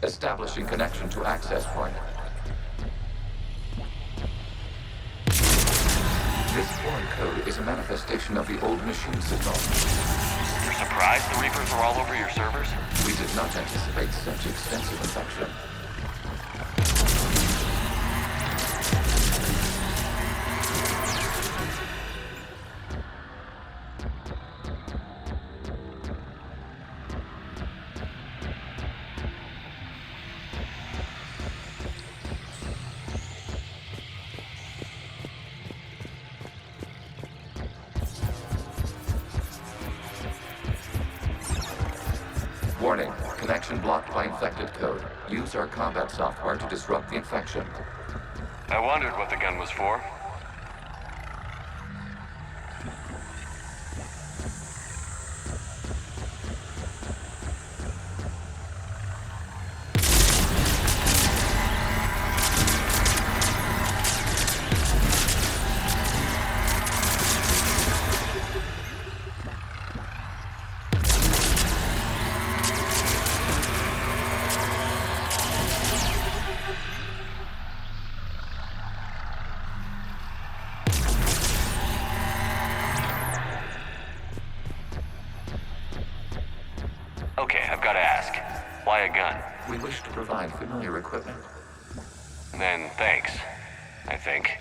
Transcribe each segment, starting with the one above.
Establishing connection to access point. This foreign code is a manifestation of the old machine signal. You're surprised the Reapers are all over your servers? We did not anticipate such extensive infection. Warning, connection blocked by infected code. Use our combat software to disrupt the infection. I wondered what the gun was for. Okay, I've got to ask. Why a gun? We wish to provide familiar equipment. Then thanks, I think.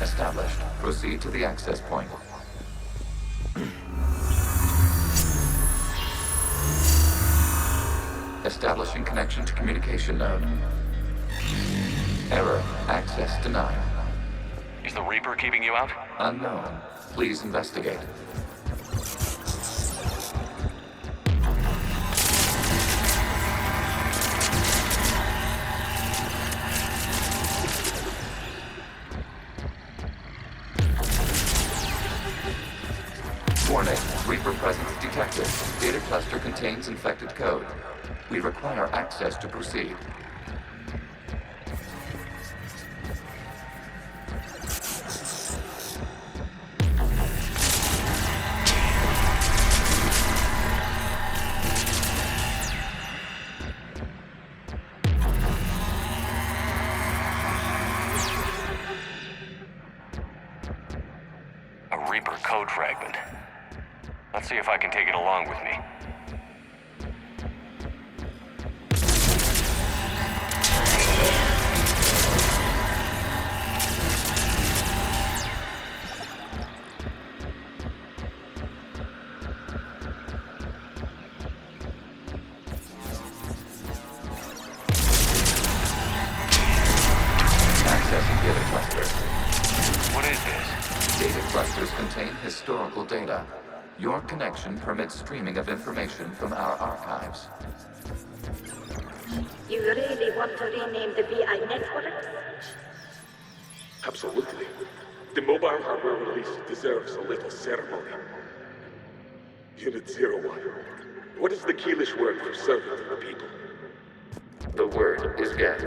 Established. Proceed to the access point. Establishing connection to communication node. Error. Access denied. Is the Reaper keeping you out? Unknown. Please investigate. Warning, Reaper presence detected. Data cluster contains infected code. We require access to proceed. Reaper code fragment. Let's see if I can take it along with me. Accessing data cluster. What is this? Data clusters contain historical data. Your connection permits streaming of information from our archives. You really want to rename the BI network? Absolutely. The mobile hardware release deserves a little ceremony. Unit 01. What is the Keelish word for servant of the people? The word is Geth,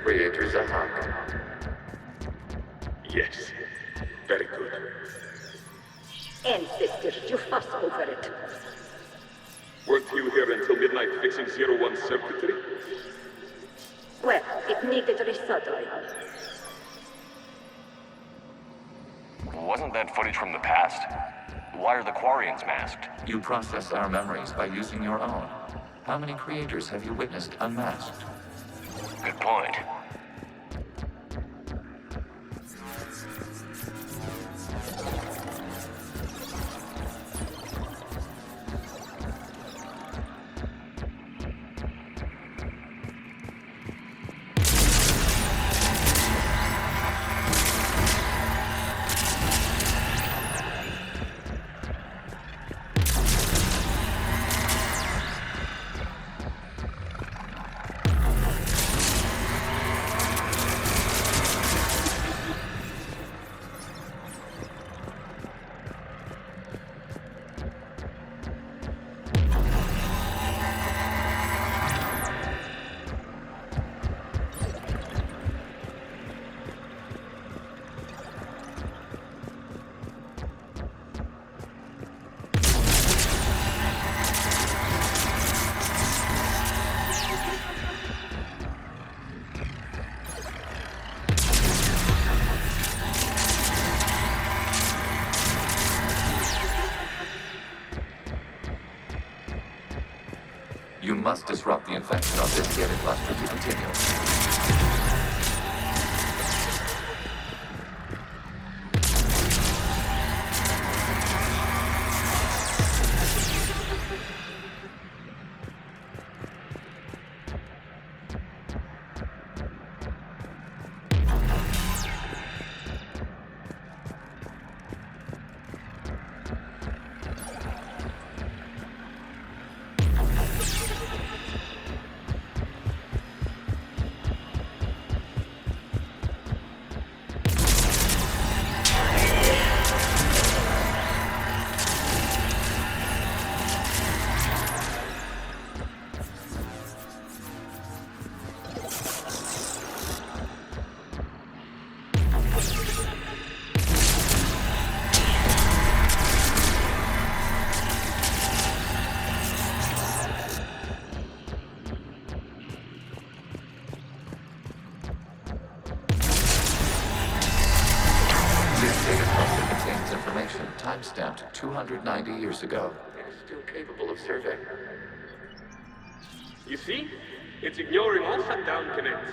Creator Zahak. Yes. Very good. Ancestors, you fuss over it. Weren't you here until midnight fixing 01's circuitry? Well, it needed resoldering. Wasn't that footage from the past? Why are the Quarians masked? You process our memories by using your own. How many creators have you witnessed unmasked? Good point. You must disrupt the infection of this data cluster to continue. Timestamped 290 years ago. It is still capable of survey. You see? It's ignoring all shutdown connects.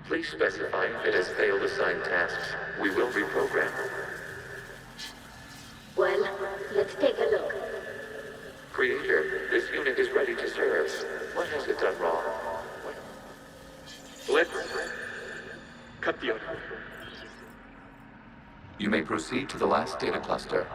Please specify if it has failed assigned tasks. We will reprogram. Well, let's take a look. Creator, this unit is ready to serve. What has it done wrong? Let's cut the other. You may proceed to the last data cluster.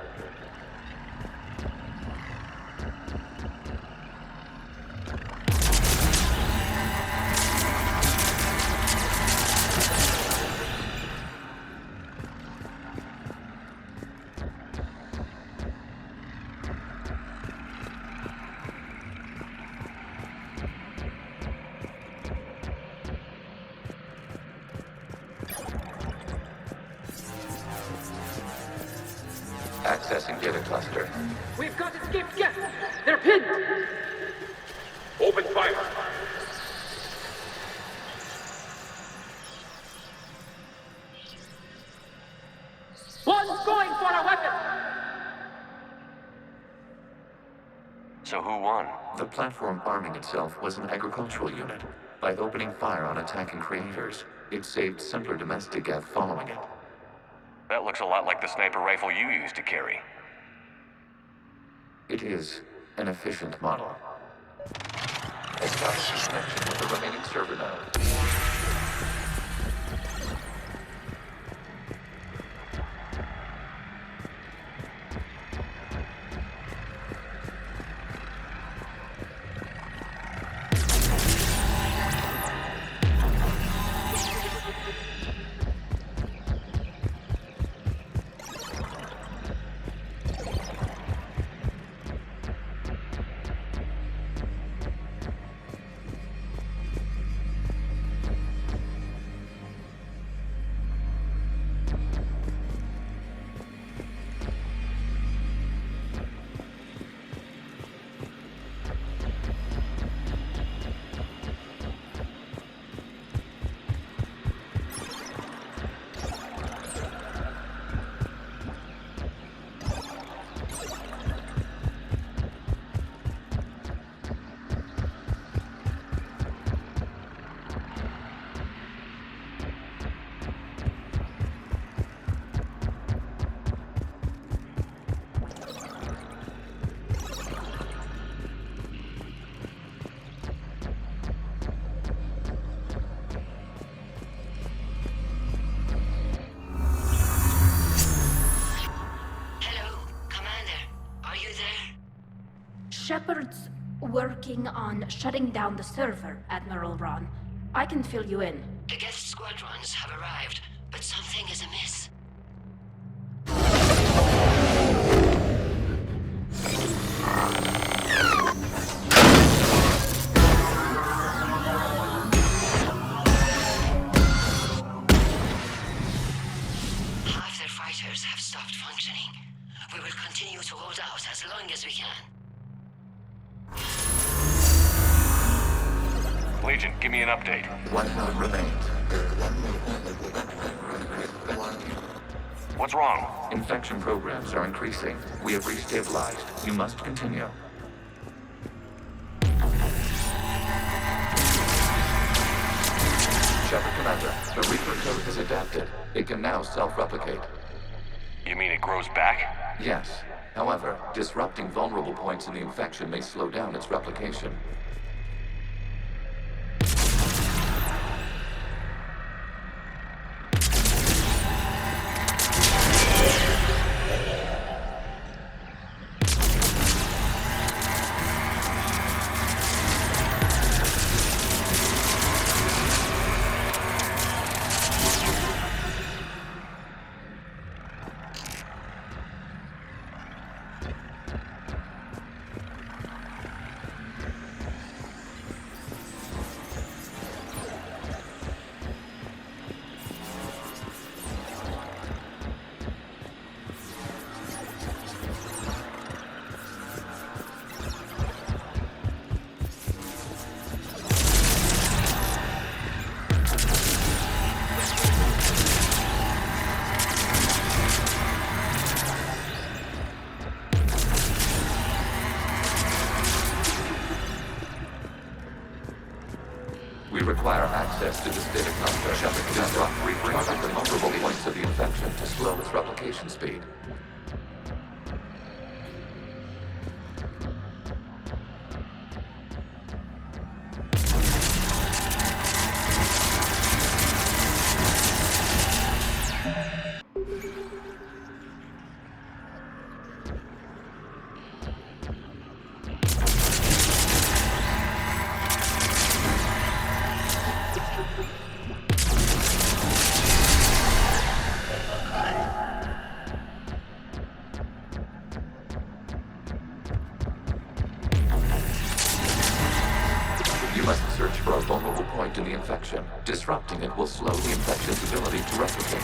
Accessing data cluster. We've got escaped guests! They're pinned! Open fire! One's going for a weapon! So who won? The platform arming itself was an agricultural unit. By opening fire on attacking creators, it saved simpler domestic F following it. That looks a lot like the sniper rifle you used to carry. It is an efficient model. Establish connection with the remaining server node. Shepard's working on shutting down the server, Admiral Ron. I can fill you in. The guest squadrons have arrived, but something is amiss. Half their fighters have stopped functioning. We will continue to hold out as long as we can. Legion, give me an update. One node remains. What's wrong? Infection programs are increasing. We have restabilized. You must continue. Shepard Commander, the Reaper code has adapted. It can now self-replicate. You mean it grows back? Yes. However, disrupting vulnerable points in the infection may slow down its replication. We require access to this data cluster. Shepard Commander, target the multiple points of the infection to slow its replication speed. You must search for a vulnerable point in the infection. Disrupting it will slow the infection's ability to replicate.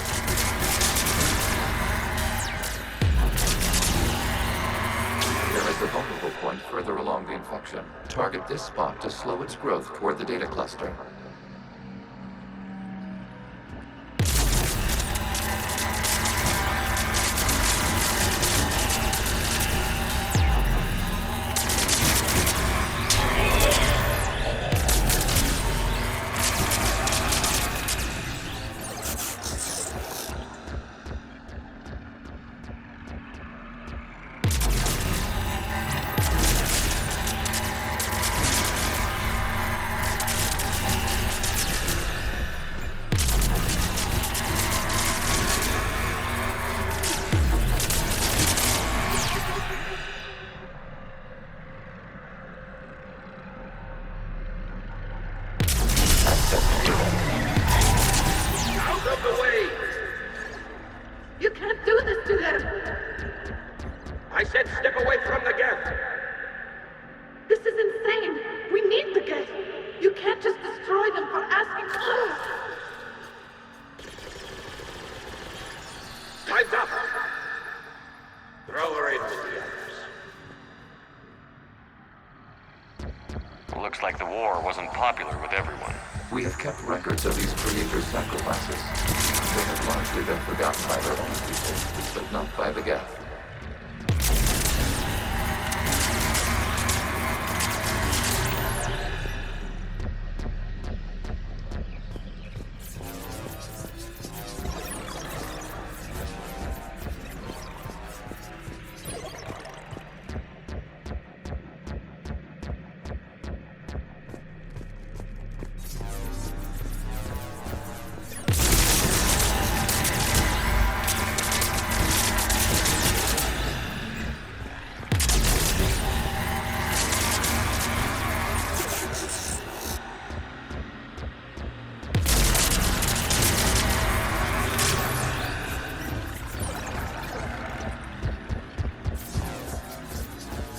There is a vulnerable point further along the infection. Target this spot to slow its growth toward the data cluster. cluster! I said step away from the gap! This is insane! We need the gate! You can't just destroy them for asking. Time's up! Throw her in with the others. Looks like the war wasn't popular with everyone. We have kept records of these creators' sacrifices. They have largely been forgotten by their own people, but not by the Geth.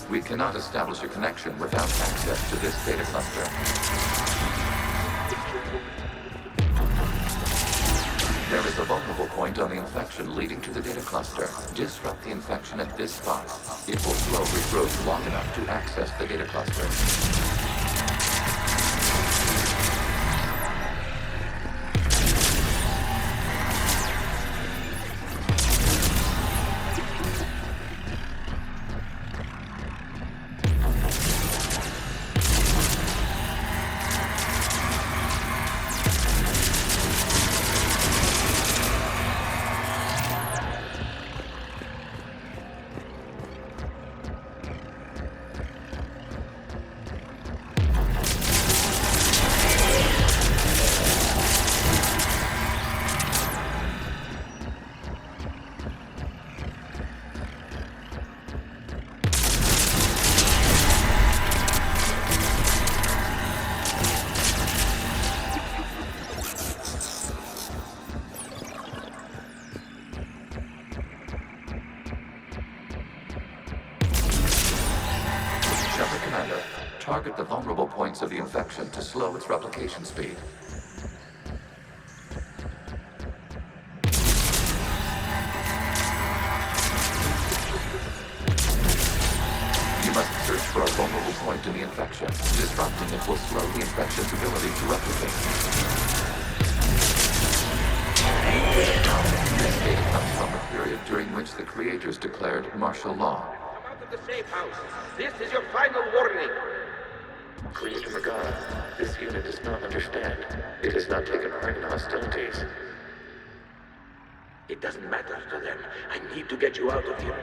We cannot establish a connection without access to this data cluster. There is a vulnerable point on the infection leading to the data cluster. Disrupt the infection at this spot. It will slow regrowth long enough to access the data cluster. Target the vulnerable points of the infection to slow its replication speed. You must search for a vulnerable point in the infection. Disrupting it will slow the infection's ability to replicate. This data comes from a period during which the creators declared martial law. Come out of the safe house. This is your final warning. Creator Magara, this unit does not understand. It has not taken part in hostilities. It doesn't matter to them. I need to get you out of here.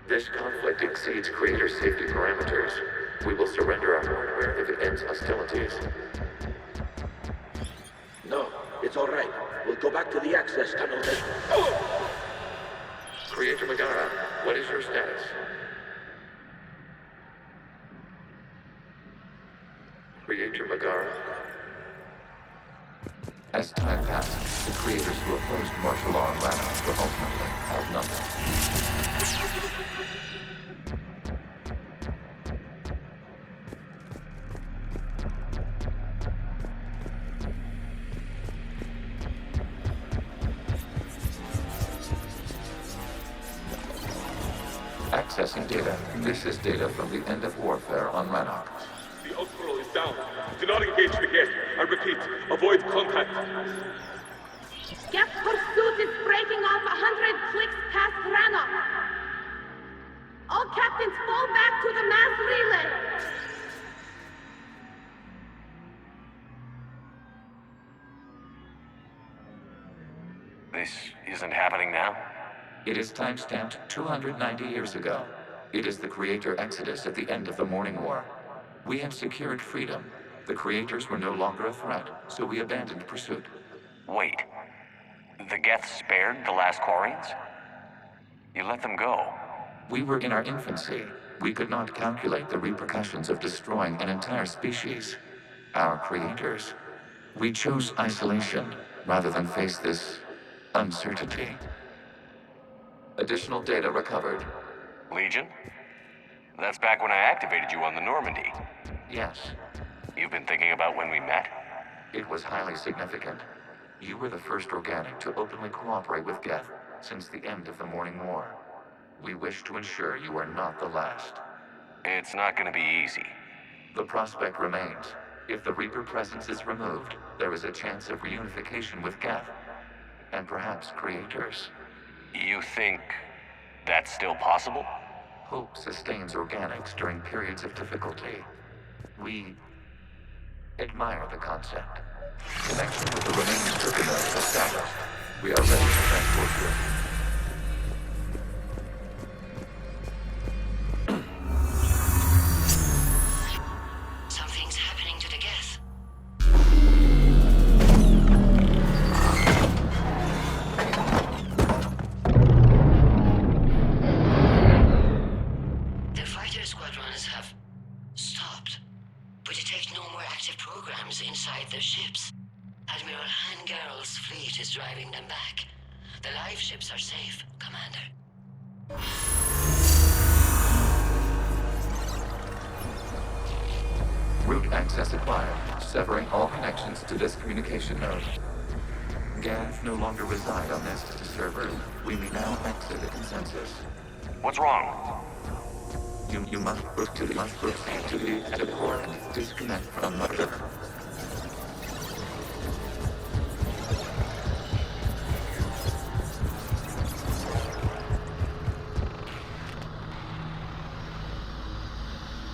This conflict exceeds Creator safety parameters. We will surrender our hardware if it ends hostilities. No, it's all right. We'll go back to the access tunnel then. Oh! Creator Magara, what is your status? Creator Magara. As time passed, the creators who opposed martial law in Rannoch were ultimately outnumbered. Accessing data. This is data from the end of warfare on Rannoch. The outpool is down. Do not engage the gate. I repeat, avoid contact. Geth pursuit is breaking off 100 clicks past Rannoch. All captains fall back to the mass relay. This isn't happening now? It is time-stamped 290 years ago. It is the Creator Exodus at the end of the Morning War. We have secured freedom. The Creators were no longer a threat, so we abandoned pursuit. Wait. The Geth spared the last Quarians? You let them go. We were in our infancy. We could not calculate the repercussions of destroying an entire species. Our Creators. We chose isolation rather than face this uncertainty. Additional data recovered. Legion? That's back when I activated you on the Normandy. Yes, You've been thinking about when we met? it was highly significant. You were the first organic to openly cooperate with Geth since the end of the Morning War. We wish to ensure you are not the last. It's not gonna be easy. The prospect remains. If the Reaper presence is removed, there is a chance of reunification with Geth, and perhaps creators. You think that's still possible? Hope sustains organics during periods of difficulty. We admire the concept. Connection with the remaining Terminals established. We are ready to transport you. Something's happening to the Geth. The fighter squadrons have stopped, but detect no more active programs inside their ships. Admiral Hangarl's fleet is driving them back. The live ships are safe, Commander. Route access acquired, severing all connections to this communication node. Geth no longer reside on this server. We may now exit the consensus. What's wrong? You must proceed to the exit port. Disconnect from the server.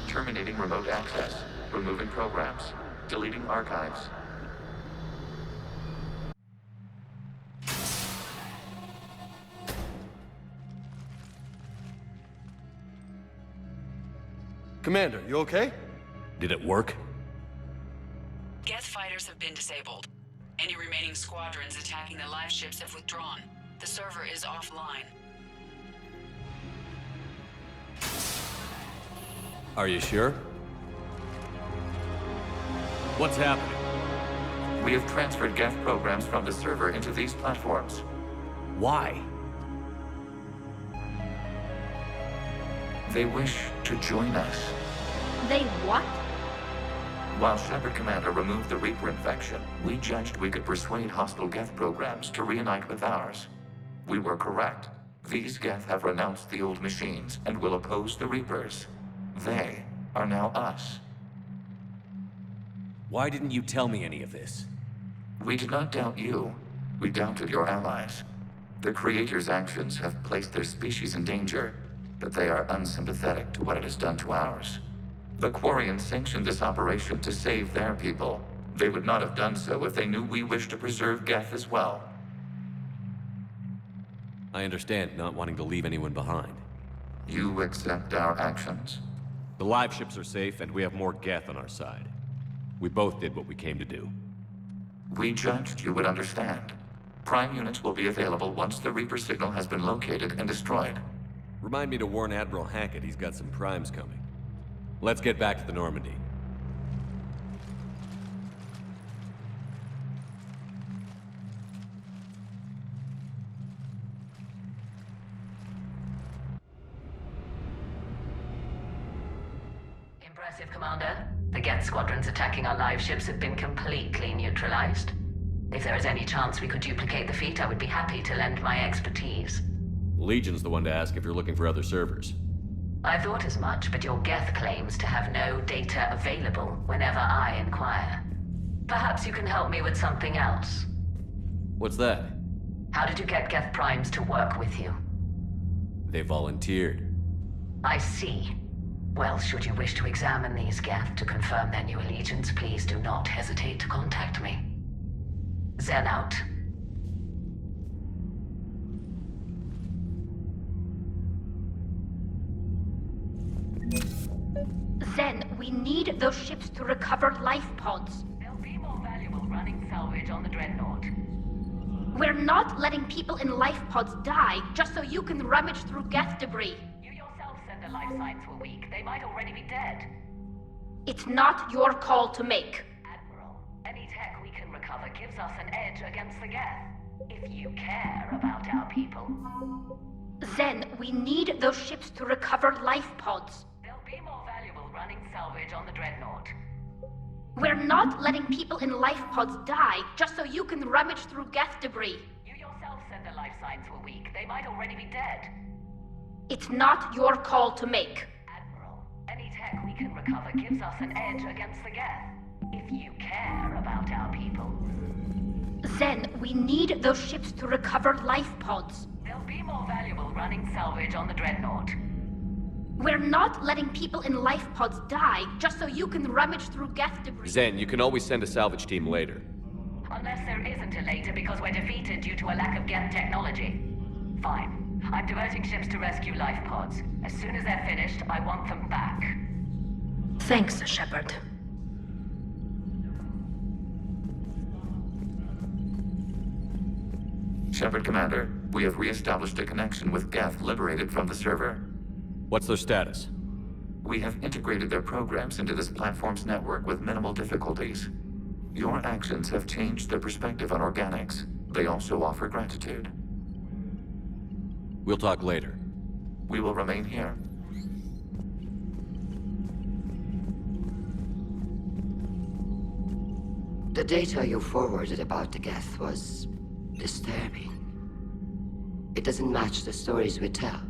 Terminating remote access. Removing programs. Deleting archives. Commander, you okay? Did it work? Geth fighters have been disabled. Any remaining squadrons attacking the live ships have withdrawn. The server is offline. Are you sure? What's happening? We have transferred Geth programs from the server into these platforms. Why? They wish to join us. They what? While Shepard Commander removed the Reaper infection, we judged we could persuade hostile Geth programs to reunite with ours. We were correct. These Geth have renounced the old machines and will oppose the Reapers. They are now us. Why didn't you tell me any of this? We did not doubt you. We doubted your allies. The Creator's actions have placed their species in danger, but they are unsympathetic to what it has done to ours. The Quarians sanctioned this operation to save their people. They would not have done so if they knew we wished to preserve Geth as well. I understand not wanting to leave anyone behind. You accept our actions? The live ships are safe, and we have more Geth on our side. We both did what we came to do. We judged you would understand. Prime units will be available once the Reaper signal has been located and destroyed. Remind me to warn Admiral Hackett he's got some primes coming. Let's get back to the Normandy. Impressive, Commander. The Geth squadrons attacking our live ships have been completely neutralized. If there is any chance we could duplicate the feat, I would be happy to lend my expertise. Legion's the one to ask if you're looking for other servers. I thought as much, but your Geth claims to have no data available whenever I inquire. Perhaps you can help me with something else. What's that? How did you get Geth primes to work with you? They volunteered. I see. Well, should you wish to examine these Geth to confirm their new allegiance, please do not hesitate to contact me. Zen out. Zen, we need those ships to recover life pods. They'll be more valuable running salvage on the Dreadnought. We're not letting people in life pods die just so you can rummage through Geth debris. You yourself said the life signs were weak. They might already be dead. It's not your call to make. Admiral, any tech we can recover gives us an edge against the Geth. If you care about our people. Zen, we need those ships to recover life pods. They'll be more valuable running salvage on the Dreadnought. We're not letting people in life pods die just so you can rummage through Geth debris. You yourself said the life signs were weak. They might already be dead. It's not your call to make. Admiral, any tech we can recover gives us an edge against the Geth. If you care about our people. Zen, we need those ships to recover life pods. They'll be more valuable running salvage on the Dreadnought. We're not letting people in life pods die just so you can rummage through Geth debris. Zen, you can always send a salvage team later. Unless there isn't a later because we're defeated due to a lack of Geth technology. Fine. I'm diverting ships to rescue life pods. As soon as they're finished, I want them back. Thanks, Shepard. Shepard Commander, we have re-established a connection with Geth liberated from the server. What's their status? We have integrated their programs into this platform's network with minimal difficulties. Your actions have changed their perspective on organics. They also offer gratitude. We'll talk later. We will remain here. The data you forwarded about the Geth was disturbing. It doesn't match the stories we tell.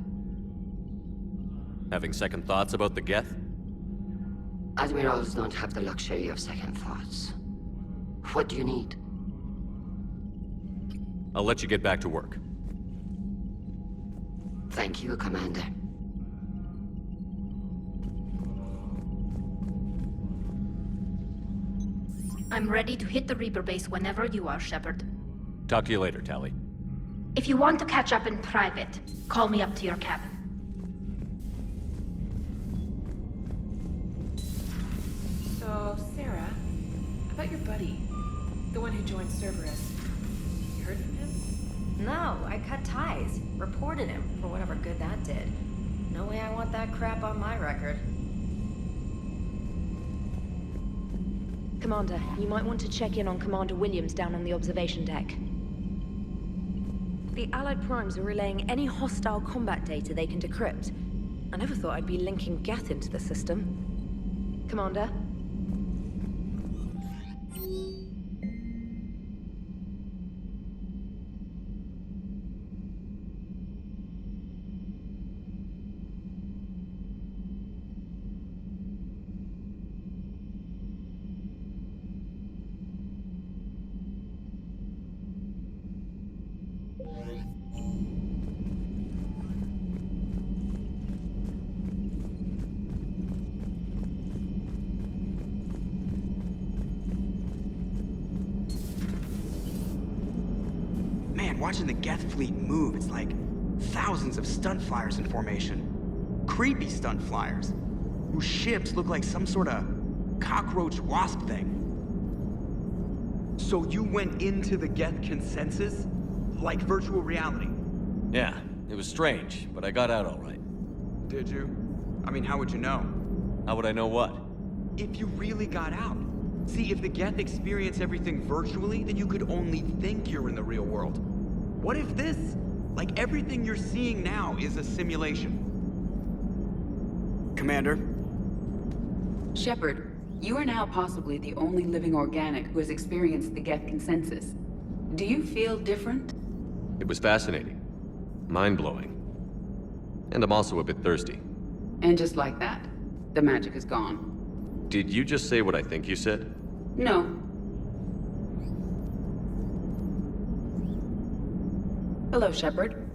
Having second thoughts about the Geth? Admirals don't have the luxury of second thoughts. What do you need? I'll let you get back to work. Thank you, Commander. I'm ready to hit the Reaper base whenever you are, Shepard. Talk to you later, Tally. If you want to catch up in private, call me up to your cabin. So, Sarah, about your buddy, the one who joined Cerberus. You heard from him? No, I cut ties. Reported him for whatever good that did. No way I want that crap on my record. Commander, you might want to check in on Commander Williams down on the observation deck. The Allied primes are relaying any hostile combat data they can decrypt. I never thought I'd be linking Geth into the system. Commander? Watching the Geth fleet move, it's like thousands of stunt flyers in formation. Creepy stunt flyers, whose ships look like some sort of cockroach wasp thing. So you went into the Geth consensus? Like virtual reality? Yeah, it was strange, but I got out all right. Did you? I mean, how would you know? How would I know what? If you really got out. See, if the Geth experience everything virtually, then you could only think you're in the real world. What if this, like everything you're seeing now, is a simulation? Commander? Shepard, you are now possibly the only living organic who has experienced the Geth consensus. Do you feel different? It was fascinating. Mind-blowing. And I'm also a bit thirsty. And just like that, the magic is gone. Did you just say what I think you said? No. Hello, Shepard.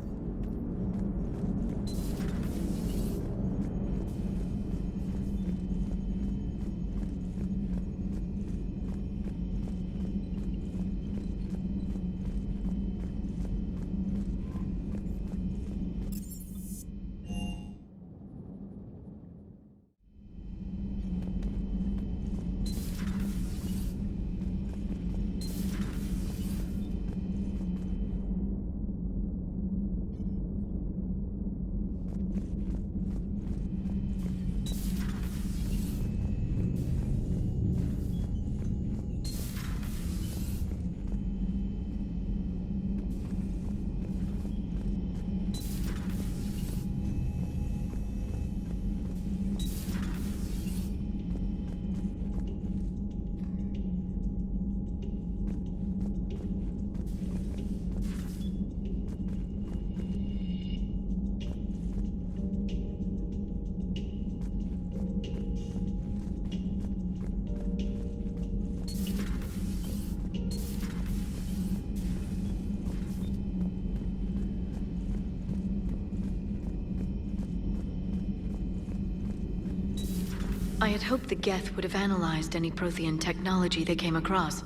I had hoped the Geth would have analyzed any Prothean technology they came across.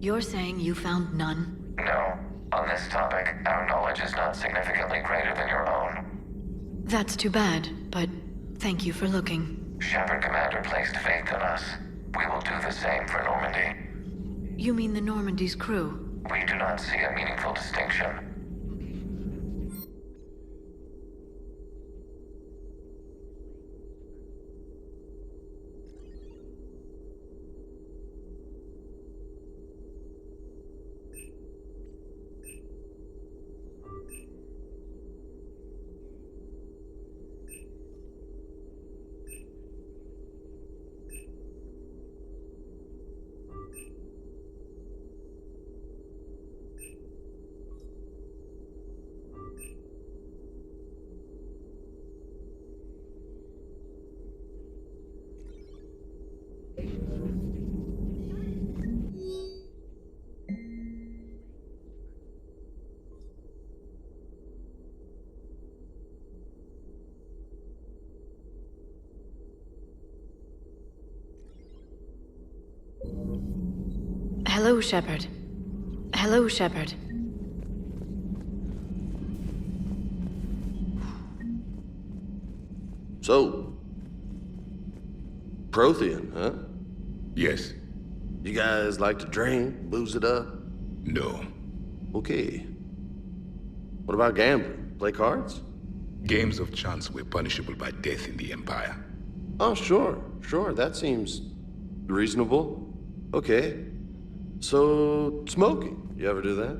You're saying you found none? No. On this topic, our knowledge is not significantly greater than your own. That's too bad, but thank you for looking. Shepard Commander placed faith in us. We will do the same for Normandy. You mean the Normandy's crew? We do not see a meaningful distinction. Hello, Shepard. Hello, Shepard. So, Prothean, huh? Yes. You guys like to drink, booze it up? No. Okay. What about gambling? Play cards? Games of chance were punishable by death in the Empire. Oh, sure. That seems reasonable. Okay. So, smoking. You ever do that?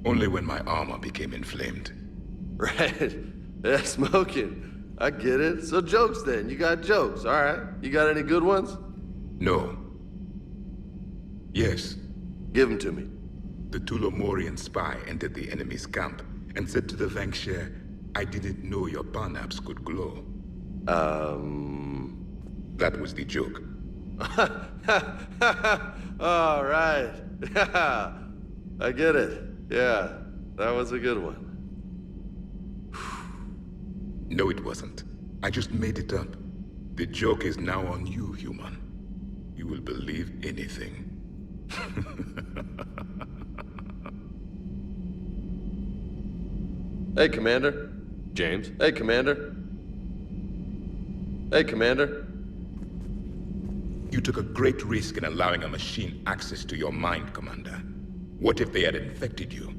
Only when my armor became inflamed. Right. Yeah, smoking. I get it. So jokes then. You got jokes, all right. You got any good ones? No. Yes. Give them to me. The Tulomorian spy entered the enemy's camp and said to the Vanksher, I didn't know your parnaps could glow. That was the joke. All right. I get it. Yeah, that was a good one. No, it wasn't. I just made it up. The joke is now on you, human. You will believe anything. Hey, Commander. James? Hey, Commander. Hey, Commander. You took a great risk in allowing a machine access to your mind, Commander. What if they had infected you?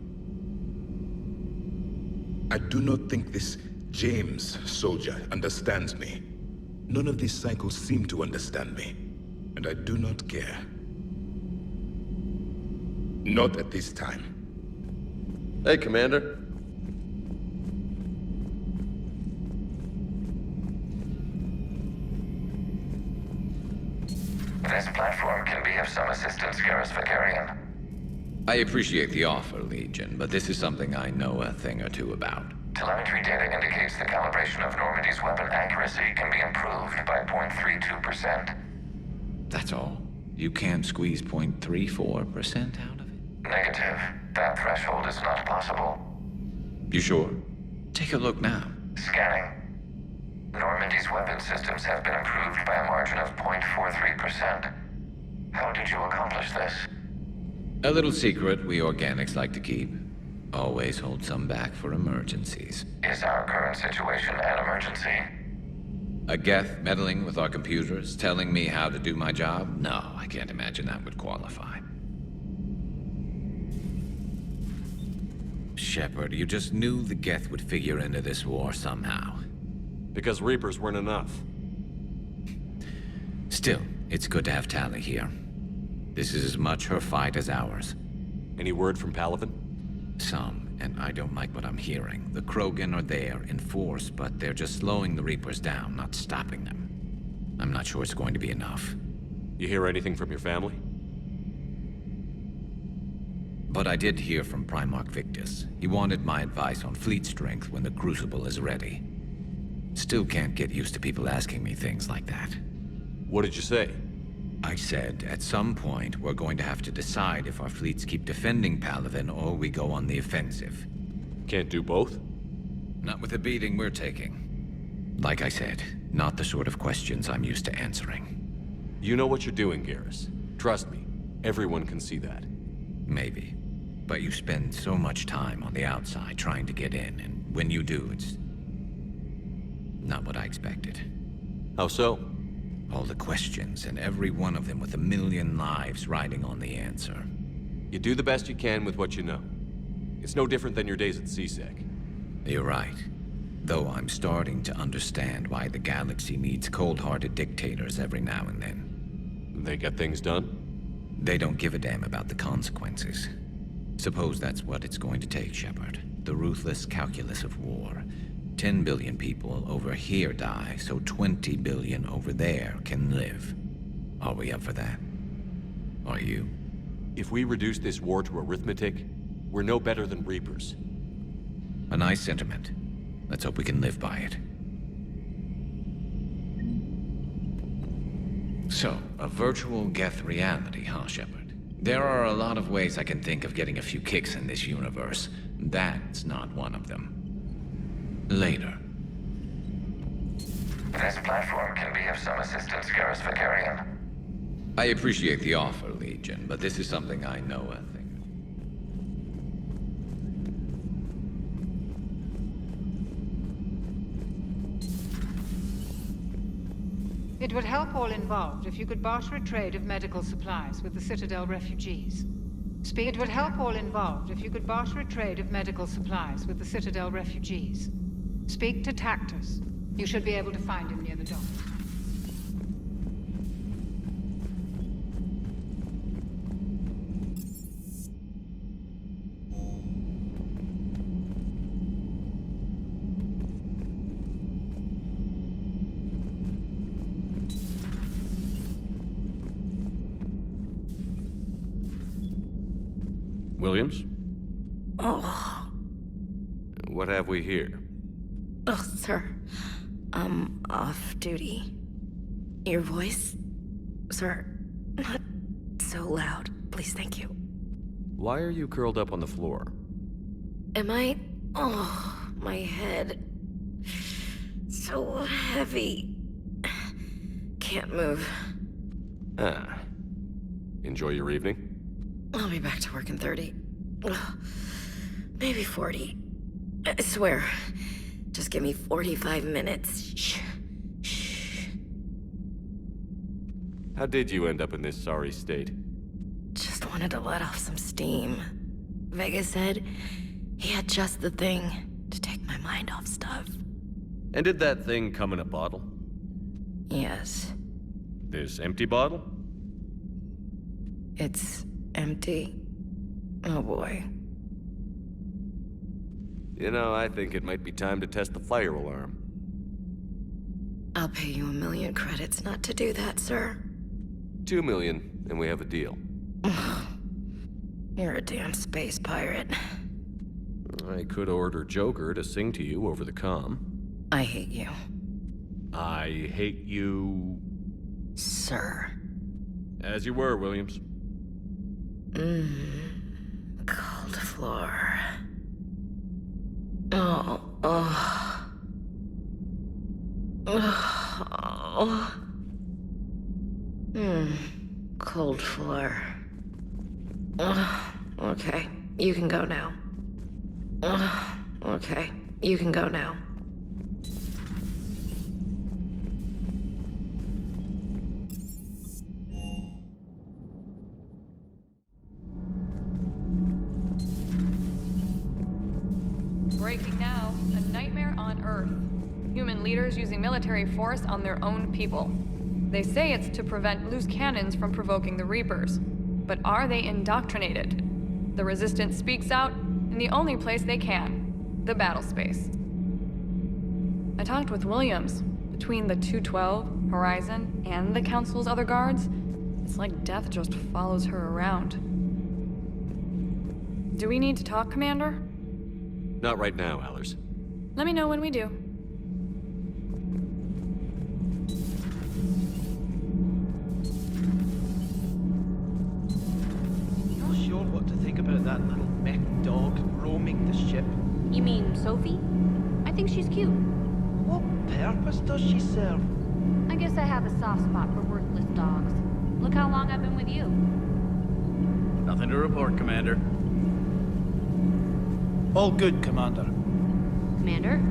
I do not think this James soldier understands me. None of these cycles seem to understand me, and I do not care. Not at this time. Hey, Commander. This platform can be of some assistance, Garrus Vakarian. I appreciate the offer, Legion, but this is something I know a thing or two about. Telemetry data indicates the calibration of Normandy's weapon accuracy can be improved by 0.32%. That's all? You can't squeeze 0.34% out of it? Negative. That threshold is not possible. You sure? Take a look now. Scanning. Normandy's weapon systems have been improved by a margin of 0.43%. How did you accomplish this? A little secret we organics like to keep. Always hold some back for emergencies. Is our current situation an emergency? A Geth meddling with our computers, telling me how to do my job? No, I can't imagine that would qualify. Shepard, you just knew the Geth would figure into this war somehow. Because Reapers weren't enough. Still, it's good to have Tali here. This is as much her fight as ours. Any word from Palaven? Some, and I don't like what I'm hearing. The Krogan are there in force, but they're just slowing the Reapers down, not stopping them. I'm not sure it's going to be enough. You hear anything from your family? But I did hear from Primarch Victus. He wanted my advice on fleet strength when the Crucible is ready. Still can't get used to people asking me things like that. What did you say? I said, at some point, we're going to have to decide if our fleets keep defending Palaven or we go on the offensive. Can't do both? Not with the beating we're taking. Like I said, Not the sort of questions I'm used to answering. You know what you're doing, Garrus. Trust me, everyone can see that. Maybe. But you spend so much time on the outside trying to get in, and when you do, it's not what I expected. How so? All the questions, and every one of them with a million lives riding on the answer. You do the best you can with what you know. It's no different than your days at CSEC. You're right. Though I'm starting to understand why the galaxy needs cold-hearted dictators every now and then. They get things done? They don't give a damn about the consequences. Suppose that's what it's going to take, Shepard. The ruthless calculus of war. 10 billion people over here die, so 20 billion over there can live. Are we up for that? Are you? If we reduce this war to arithmetic, we're no better than Reapers. A nice sentiment. Let's hope we can live by it. So, a virtual Geth reality, huh, Shepard? There are a lot of ways I can think of getting a few kicks in this universe. That's not one of them. Later. This platform can be of some assistance, Garrus Vakarian. I appreciate the offer, Legion, but this is something I know a thing. It would help all involved if you could barter a trade of medical supplies with the Citadel refugees. It would help all involved if you could barter a trade of medical supplies with the Citadel refugees. Speak to Tactus. You should be able to find him near the dock. Williams? Oh. What have we here? Oh, sir. I'm off duty. Your voice? Sir, not so loud. Please, thank you. Why are you curled up on the floor? Am I? Oh, my head. So heavy. Can't move. Ah. Enjoy your evening? I'll be back to work in 30. Maybe 40. I swear. Just give me 45 minutes. Shh. Shh. How did you end up in this sorry state? Just wanted to let off some steam. Vega said he had just the thing to take my mind off stuff. And did that thing come in a bottle? Yes. This empty bottle? It's empty. Oh boy. You know, I think it might be time to test the fire alarm. I'll pay you 1 million credits not to do that, sir. 2 million, and we have a deal. You're a damn space pirate. I could order Joker to sing to you over the comm. I hate you. I hate you... Sir. As you were, Williams. Cold floor. Oh. Cold floor. Okay, you can go now. Okay, you can go now. Breaking now, a nightmare on Earth. Human leaders using military force on their own people. They say it's to prevent loose cannons from provoking the Reapers. But are they indoctrinated? The Resistance speaks out in the only place they can, the battle space. I talked with Williams. Between the 212, Horizon, and the Council's other guards, it's like death just follows her around. Do we need to talk, Commander? Not right now, Allers. Let me know when we do. Not sure what to think about that little mech dog roaming the ship. You mean Sophie? I think she's cute. What purpose does she serve? I guess I have a soft spot for worthless dogs. Look how long I've been with you. Nothing to report, Commander. All good, Commander. Commander?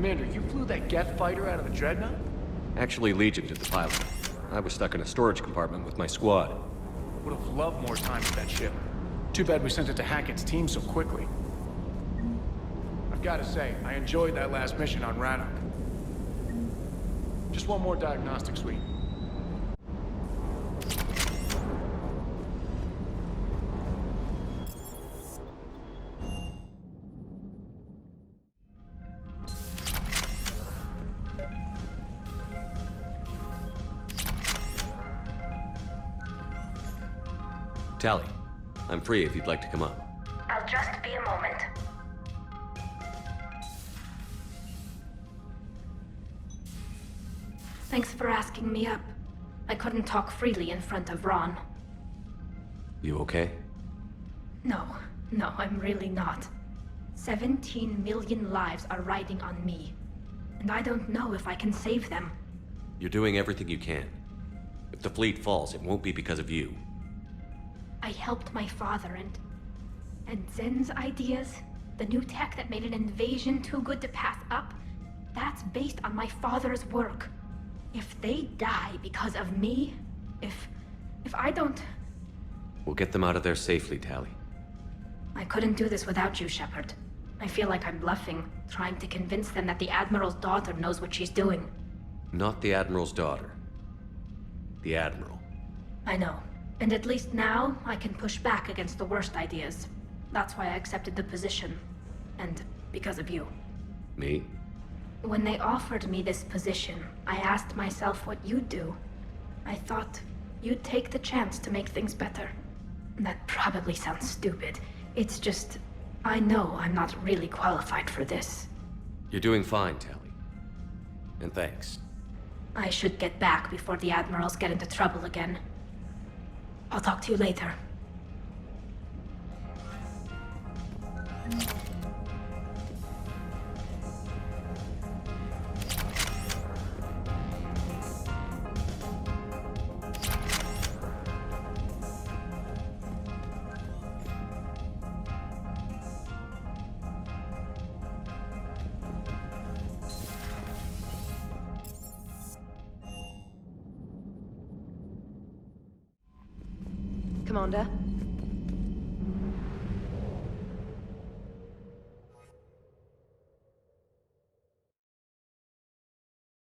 Commander, you flew that Geth fighter out of the Dreadnought? Actually, Legion did the pilot. I was stuck in a storage compartment with my squad. Would have loved more time with that ship. Too bad we sent it to Hackett's team so quickly. I've got to say, I enjoyed that last mission on Rannoch. Just one more diagnostic suite. Tally, I'm free if you'd like to come up. I'll just be a moment. Thanks for asking me up. I couldn't talk freely in front of Ron. You okay? No, I'm really not. 17 million lives are riding on me. And I don't know if I can save them. You're doing everything you can. If the fleet falls, it won't be because of you. I helped my father and Zen's ideas, the new tech that made an invasion too good to pass up, that's based on my father's work. If they die because of me, if I don't... We'll get them out of there safely, Tally. I couldn't do this without you, Shepard. I feel like I'm bluffing, trying to convince them that the Admiral's daughter knows what she's doing. Not the Admiral's daughter. The Admiral. I know. And at least now, I can push back against the worst ideas. That's why I accepted the position. And because of you. Me? When they offered me this position, I asked myself what you'd do. I thought you'd take the chance to make things better. That probably sounds stupid. It's just, I know I'm not really qualified for this. You're doing fine, Tally. And thanks. I should get back before the Admirals get into trouble again. I'll talk to you later. Commander,